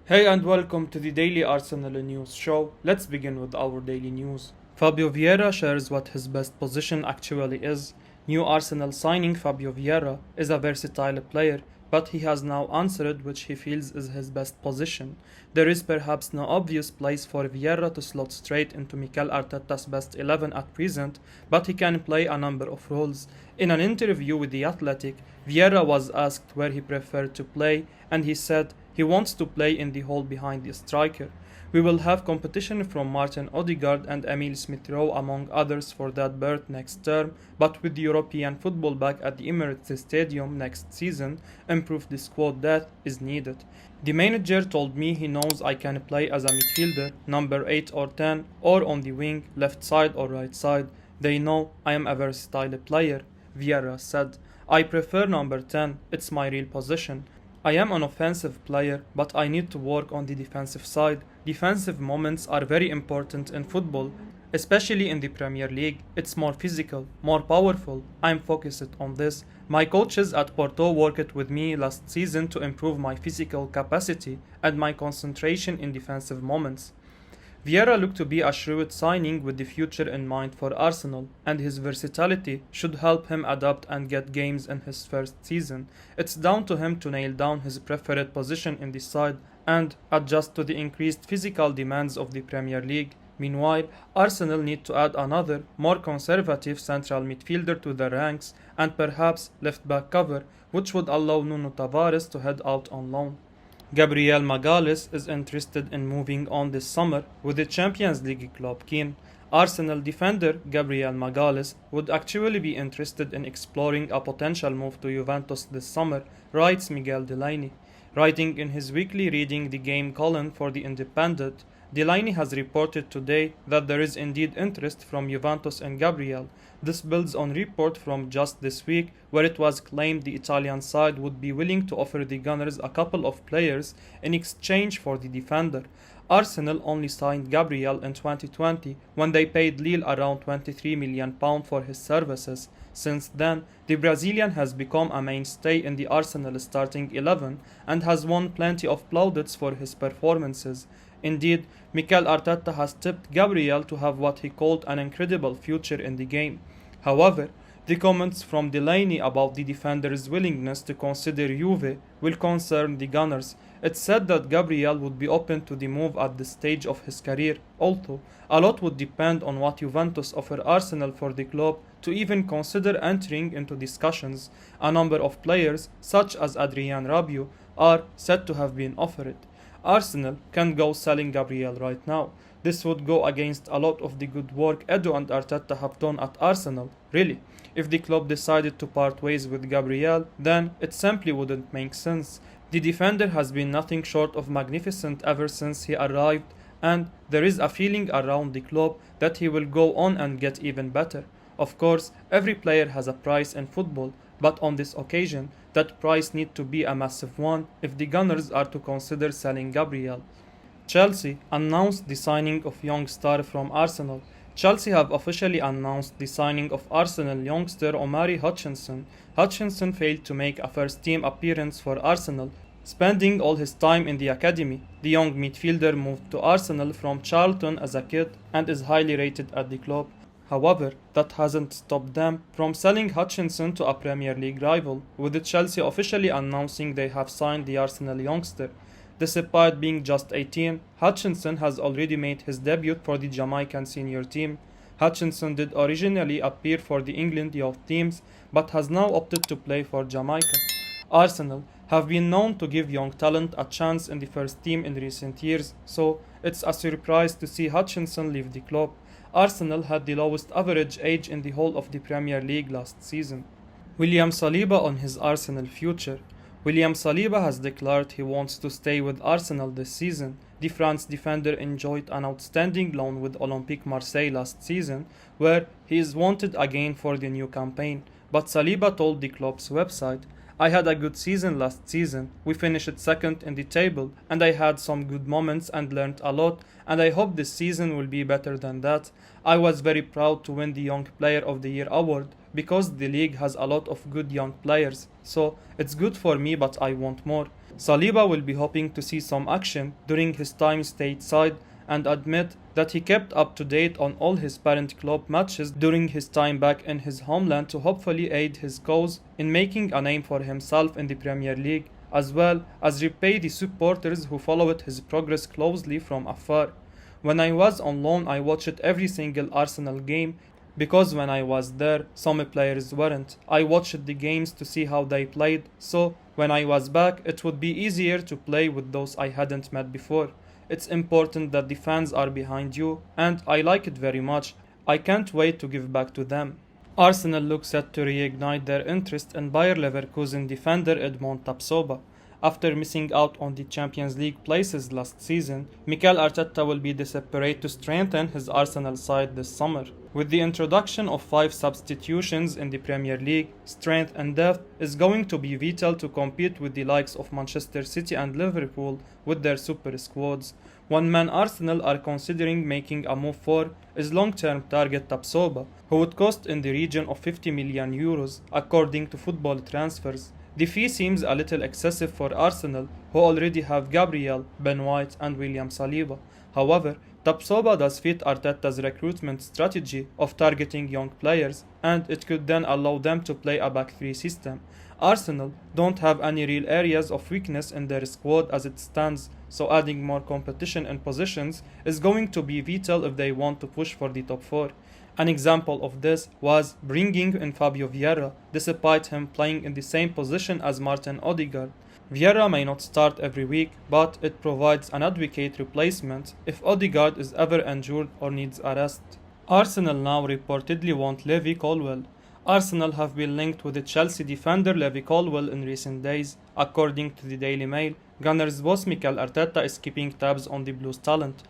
Hey and welcome to the Daily Arsenal News Show. Let's begin with our daily news. Fabio Vieira shares what his best position actually is. New Arsenal signing Fabio Vieira is a versatile player, but he has now answered which he feels is his best position. There is perhaps no obvious place for Vieira to slot straight into Mikel Arteta's best 11 at present, but he can play a number of roles. In an interview with The Athletic, Vieira was asked where he preferred to play, and he said he wants to play in the hole behind the striker. We will have competition from Martin Odegaard and Emil Smith-Rowe among others for that berth next term, but with European football back at the Emirates Stadium next season, improve the squad that is needed. The manager told me he knows I can play as a midfielder, number 8 or 10, or on the wing, left side or right side. They know I am a versatile player, Vieira said. I prefer number 10, it's my real position. I am an offensive player, but I need to work on the defensive side. Defensive moments are very important in football, especially in the Premier League. It's more physical, more powerful. I'm focused on this. My coaches at Porto worked with me last season to improve my physical capacity and my concentration in defensive moments. Vieira looked to be a shrewd signing with the future in mind for Arsenal, and his versatility should help him adapt and get games in his first season. It's down to him to nail down his preferred position in the side and adjust to the increased physical demands of the Premier League. Meanwhile, Arsenal need to add another, more conservative central midfielder to the ranks and perhaps left-back cover, which would allow Nuno Tavares to head out on loan. Gabriel Magalhaes is interested in moving on this summer with the Champions League club keen. Arsenal defender Gabriel Magalhaes would actually be interested in exploring a potential move to Juventus this summer, writes Miguel Delaney. Writing in his weekly Reading the Game column for The Independent, Delaney has reported today that there is indeed interest from Juventus in Gabriel. This builds on report from just this week where it was claimed the Italian side would be willing to offer the Gunners a couple of players in exchange for the defender. Arsenal only signed Gabriel in 2020 when they paid Lille around £23 million for his services. Since then, the Brazilian has become a mainstay in the Arsenal starting 11 and has won plenty of plaudits for his performances. Indeed, Mikel Arteta has tipped Gabriel to have what he called an incredible future in the game. However, the comments from Delaney about the defender's willingness to consider Juve will concern the Gunners. It's said that Gabriel would be open to the move at this stage of his career, although a lot would depend on what Juventus offer Arsenal for the club to even consider entering into discussions. A number of players, such as Adrien Rabiot, are said to have been offered. Arsenal can go selling Gabriel right now. This would go against a lot of the good work Edu and Arteta have done at Arsenal, really. If the club decided to part ways with Gabriel, then it simply wouldn't make sense. The defender has been nothing short of magnificent ever since he arrived, and there is a feeling around the club that he will go on and get even better. Of course, every player has a price in football, but on this occasion, that price needs to be a massive one if the Gunners are to consider selling Gabriel. Chelsea announced the signing of young star from Arsenal. Chelsea have officially announced the signing of Arsenal youngster Omari Hutchinson. Hutchinson failed to make a first-team appearance for Arsenal, spending all his time in the academy. The young midfielder moved to Arsenal from Charlton as a kid and is highly rated at the club. However, that hasn't stopped them from selling Hutchinson to a Premier League rival, with Chelsea officially announcing they have signed the Arsenal youngster. Despite being just 18, Hutchinson has already made his debut for the Jamaican senior team. Hutchinson did originally appear for the England youth teams, but has now opted to play for Jamaica. Arsenal have been known to give young talent a chance in the first team in recent years, so it's a surprise to see Hutchinson leave the club. Arsenal had the lowest average age in the whole of the Premier League last season. William Saliba on his Arsenal future. William Saliba has declared he wants to stay with Arsenal this season. The France defender enjoyed an outstanding loan with Olympique Marseille last season, where he is wanted again for the new campaign. But Saliba told the club's website, "I had a good season last season. We finished second in the table, and I had some good moments and learned a lot, and I hope this season will be better than that. I was very proud to win the Young Player of the Year award, because the league has a lot of good young players, so it's good for me, but I want more. Saliba will be hoping to see some action during his time stateside and admit that he kept up to date on all his parent club matches during his time back in his homeland to hopefully aid his cause in making a name for himself in the Premier League, as well as repay the supporters who followed his progress closely from afar. When I was on loan, I watched every single Arsenal game because when I was there, some players weren't. I watched the games to see how they played, so when I was back, it would be easier to play with those I hadn't met before. It's important that the fans are behind you, and I like it very much. I can't wait to give back to them. Arsenal look set to reignite their interest in Bayer Leverkusen defender Edmond Tapsoba. After missing out on the Champions League places last season, Mikel Arteta will be desperate to strengthen his Arsenal side this summer. With the introduction of 5 substitutions in the Premier League, strength and depth is going to be vital to compete with the likes of Manchester City and Liverpool with their super squads. One man Arsenal are considering making a move for is long-term target Tapsoba, who would cost in the region of 50 million euros according to Football Transfers. The fee seems a little excessive for Arsenal, who already have Gabriel, Ben White and William Saliba. However, Tapsoba does fit Arteta's recruitment strategy of targeting young players, and it could then allow them to play a back-three system. Arsenal don't have any real areas of weakness in their squad as it stands, so adding more competition in positions is going to be vital if they want to push for the top 4. An example of this was bringing in Fabio Vieira, despite him playing in the same position as Martin Odegaard. Vieira may not start every week, but it provides an adequate replacement if Odegaard is ever injured or needs a rest. Arsenal now reportedly want Levi Colwill. Arsenal have been linked with the Chelsea defender Levi Colwill in recent days. According to the Daily Mail, Gunners boss Mikel Arteta is keeping tabs on the Blues' talent.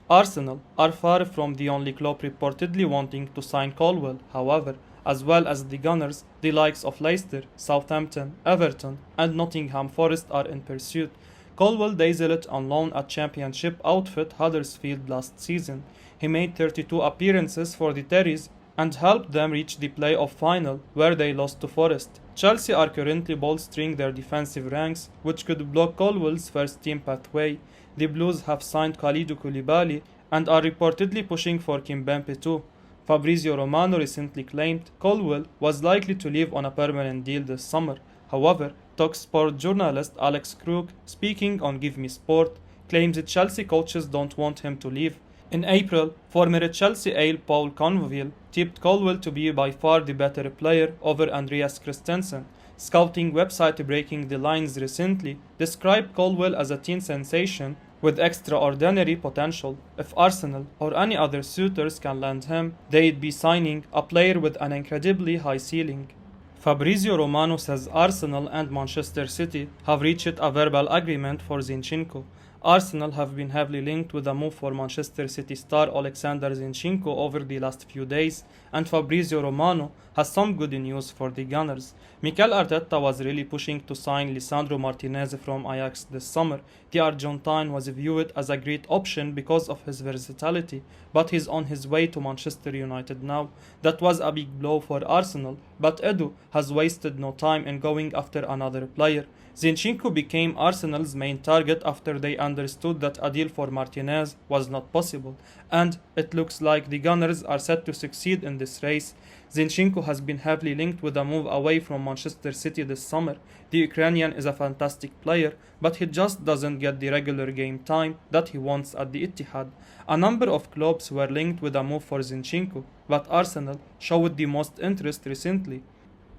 Arsenal are far from the only club reportedly wanting to sign Colwill, however, as well as the Gunners, the likes of Leicester, Southampton, Everton and Nottingham Forest are in pursuit. Colwill dazzled on loan at Championship outfit Huddersfield last season. He made 32 appearances for the Terries and helped them reach the playoff final where they lost to Forest. Chelsea are currently bolstering their defensive ranks, which could block Colwill's first-team pathway. The Blues have signed Kalidou Koulibaly and are reportedly pushing for Kimpembe too. Fabrizio Romano recently claimed Colwill was likely to leave on a permanent deal this summer. However, TalkSport journalist Alex Crook, speaking on Give Me Sport, claims that Chelsea coaches don't want him to leave. In April, former Chelsea AL Paul Conville tipped Colwill to be by far the better player over Andreas Christensen. Scouting website Breaking the Lines recently described Colwill as a teen sensation with extraordinary potential. If Arsenal or any other suitors can land him, they'd be signing a player with an incredibly high ceiling. Fabrizio Romano says Arsenal and Manchester City have reached a verbal agreement for Zinchenko. Arsenal have been heavily linked with a move for Manchester City star Alexander Zinchenko over the last few days, and Fabrizio Romano has some good news for the Gunners. Mikel Arteta was really pushing to sign Lisandro Martinez from Ajax this summer. The Argentine was viewed as a great option because of his versatility, but he's on his way to Manchester United now. That was a big blow for Arsenal, but Edu has wasted no time in going after another player. Zinchenko became Arsenal's main target after they understood that a deal for Martinez was not possible, and it looks like the Gunners are set to succeed in this race. Zinchenko has been heavily linked with a move away from Manchester City this summer. The Ukrainian is a fantastic player, but he just doesn't get the regular game time that he wants at the Etihad. A number of clubs were linked with a move for Zinchenko, but Arsenal showed the most interest recently.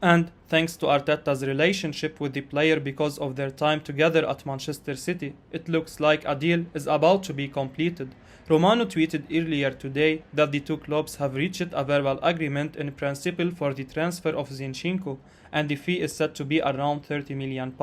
And thanks to Arteta's relationship with the player because of their time together at Manchester City, it looks like a deal is about to be completed. Romano tweeted earlier today that the two clubs have reached a verbal agreement in principle for the transfer of Zinchenko, and the fee is set to be around £30 million.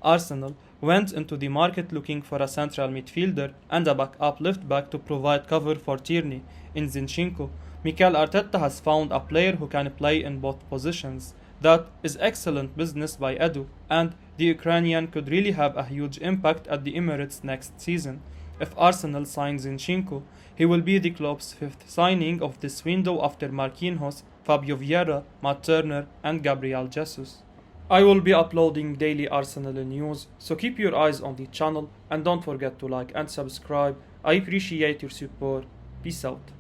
Arsenal went into the market looking for a central midfielder and a backup left-back to provide cover for Tierney. In Zinchenko, Mikel Arteta has found a player who can play in both positions. That is excellent business by Edu, and the Ukrainian could really have a huge impact at the Emirates next season. If Arsenal signs Zinchenko, he will be the club's 5th signing of this window after Marquinhos, Fabio Vieira, Matt Turner, and Gabriel Jesus. I will be uploading daily Arsenal news, so keep your eyes on the channel and don't forget to like and subscribe. I appreciate your support. Peace out.